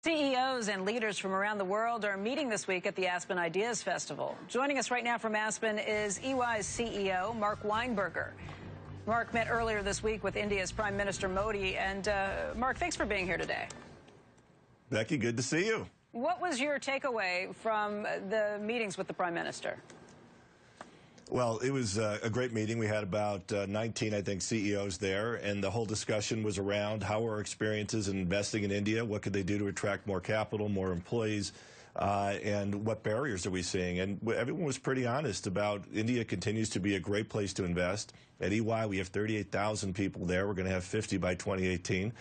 CEOs and leaders from around the world are meeting this week at the Aspen Ideas Festival. Joining us right now from Aspen is EY's CEO, Mark Weinberger. Mark met earlier this week with India's Prime Minister Modi. And Mark, thanks for being here today. Becky, good to see you. What was your takeaway from the meetings with the Prime Minister? Well, it was a great meeting. We had about 19, I think, CEOs there, and the whole discussion was around how are our experiences in investing in India, what could they do to attract more capital, more employees, and what barriers are we seeing. And everyone was pretty honest about India continues to be a great place to invest. At EY, we have 38,000 people there. We're going to have 50 by 2018.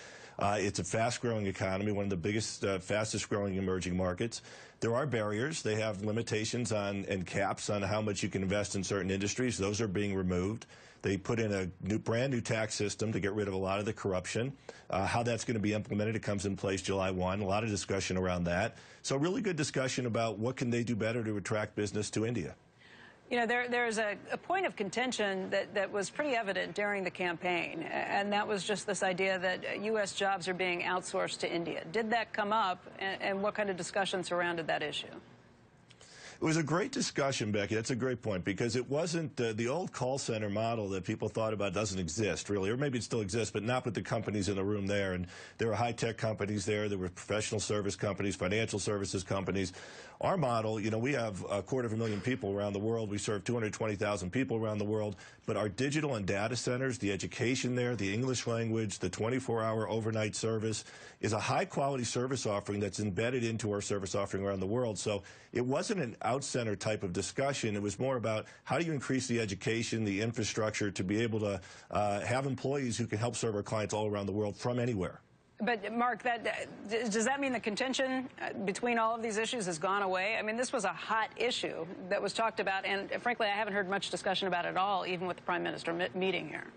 It's a fast-growing economy, one of the biggest, fastest-growing emerging markets. There are barriers. They have limitations on and caps on how much you can invest in certain industries. Those are being removed. They put in a brand new tax system to get rid of a lot of the corruption. How that's going to be implemented, it comes in place July 1. A lot of discussion around that. So really good discussion about what can they do better to attract business to India. You know, there's a point of contention that was pretty evident during the campaign, and that was just this idea that U.S. jobs are being outsourced to India. Did that come up, and what kind of discussion surrounded that issue? It was a great discussion, Becky. That's a great point, because it wasn't the old call center model that people thought about doesn't exist, really. Or maybe it still exists, but not with the companies in the room there. And there were high-tech companies there. There were professional service companies, financial services companies. Our model, you know, we have 250,000 people around the world. We serve 220,000 people around the world. But our digital and data centers, the education there, the English language, the 24-hour overnight service is a high-quality service offering that's embedded into our service offering around the world. So it wasn't an out-center type of discussion. It was more about how do you increase the education, the infrastructure to be able to have employees who can help serve our clients all around the world from anywhere. But, Mark, does that mean the contention between all of these issues has gone away? I mean, this was a hot issue that was talked about, and frankly, I haven't heard much discussion about it at all, even with the Prime Minister meeting here.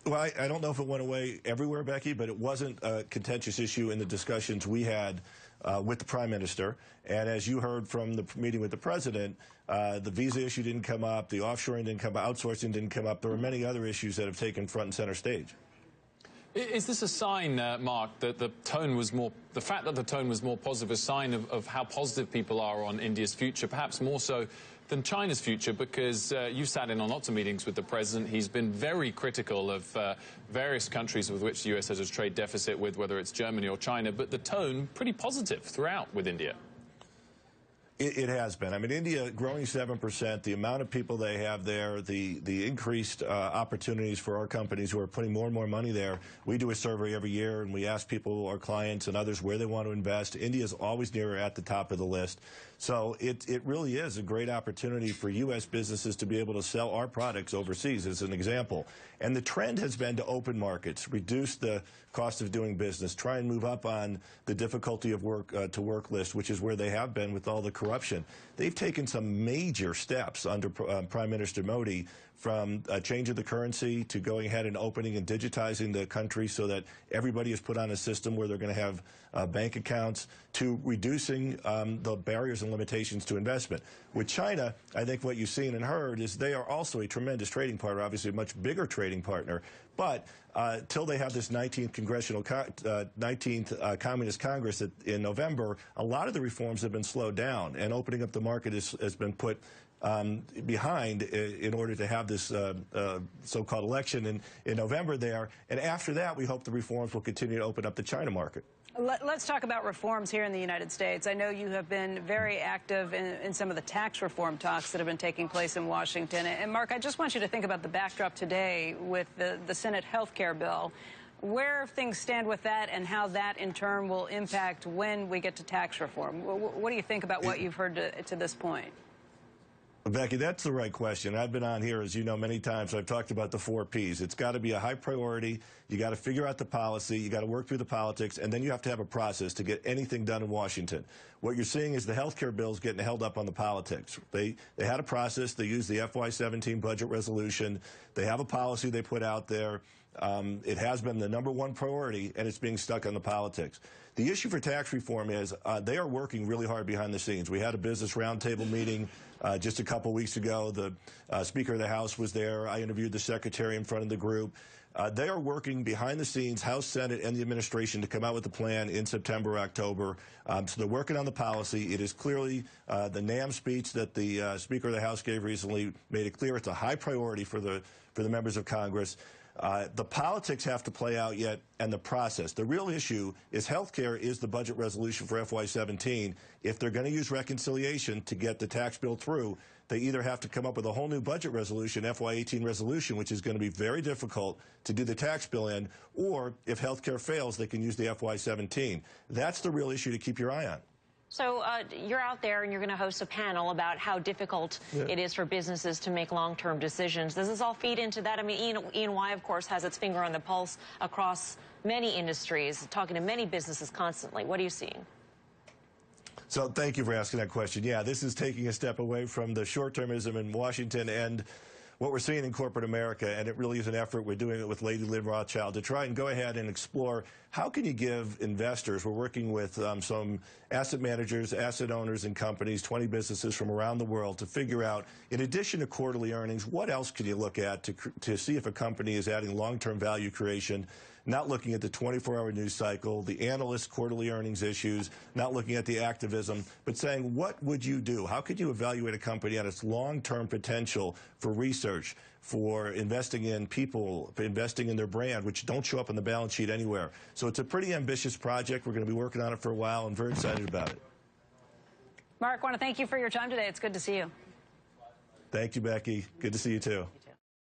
Well, I don't know if it went away everywhere, Becky, but it wasn't a contentious issue in the discussions we had with the Prime Minister. And as you heard from the meeting with the President, the visa issue didn't come up, the offshoring didn't come up, outsourcing didn't come up. There were many other issues that have taken front and center stage. Is this a sign, Mark, that the fact that the tone was more positive, a sign of how positive people are on India's future, perhaps more so than China's future? Because you've sat in on lots of meetings with the President. He's been very critical of various countries with which the U.S. has a trade deficit with, whether it's Germany or China, but the tone pretty positive throughout with India. It has been. I mean, India growing 7%, the amount of people they have there, the increased opportunities for our companies who are putting more and more money there. We do a survey every year, and we ask people, our clients and others, where they want to invest. India is always near at the top of the list. So it really is a great opportunity for U.S. businesses to be able to sell our products overseas, as an example. And the trend has been to open markets, reduce the cost of doing business, try and move up on the difficulty of work list, which is where they have been with all the corruption. They've taken some major steps under Prime Minister Modi, from changing the currency to going ahead and opening and digitizing the country so that everybody is put on a system where they're going to have bank accounts, to reducing the barriers and limitations to investment. With China, I think what you've seen and heard is they are also a tremendous trading partner, obviously a much bigger trading partner. But till they have this 19th Communist Congress in November, a lot of the reforms have been slowed down, and opening up the market has been put behind in order to have this so-called election in November there. And after that, we hope the reforms will continue to open up the China market. Let's talk about reforms here in the United States. I know you have been very active in some of the tax reform talks that have been taking place in Washington. And, Mark, I just want you to think about the backdrop today with the Senate health care bill, where things stand with that and how that, in turn, will impact when we get to tax reform. What do you think about what you've heard to this point? Becky, that's the right question. I've been on here, as you know, many times. I've talked about the 4 Ps. It's got to be a high priority. You got to figure out the policy. You got to work through the politics, and then you have to have a process to get anything done in Washington. What you're seeing is the health care bill is getting held up on the politics. They had a process. They used the FY17 budget resolution. They have a policy they put out there. It has been the #1 priority, and it's being stuck on the politics. The issue for tax reform is they are working really hard behind the scenes. We had a business roundtable meeting just a couple weeks ago. The Speaker of the House was there. I interviewed the Secretary in front of the group. They are working behind the scenes, House, Senate, and the administration to come out with a plan in September, October. So they're working on the policy. It is clearly the NAM speech that the Speaker of the House gave recently made it clear it's a high priority for the members of Congress. The politics have to play out yet, and the process. The real issue is health care is the budget resolution for FY17. If they're going to use reconciliation to get the tax bill through, they either have to come up with a whole new budget resolution, FY18 resolution, which is going to be very difficult to do the tax bill in, or if health care fails, they can use the FY17. That's the real issue to keep your eye on. So you're out there and you're going to host a panel about how difficult it is for businesses to make long-term decisions. Does this all feed into that? I mean, E&Y, of course, has its finger on the pulse across many industries, talking to many businesses constantly. What are you seeing? So thank you for asking that question. Yeah, this is taking a step away from the short-termism in Washington and what we're seeing in corporate America, and it really is an effort. We're doing it with Lady Lynn Rothschild to try and go ahead and explore how can you give investors, we're working with some asset managers, asset owners and companies, 20 businesses from around the world to figure out, in addition to quarterly earnings, what else can you look at to see if a company is adding long-term value creation, not looking at the 24-hour news cycle, the analysts' quarterly earnings issues, not looking at the activism, but saying, what would you do? How could you evaluate a company on its long-term potential for research, for investing in people, for investing in their brand, which don't show up on the balance sheet anywhere? So it's a pretty ambitious project. We're going to be working on it for a while and very excited about it. Mark, I want to thank you for your time today. It's good to see you. Thank you, Becky. Good to see you, too.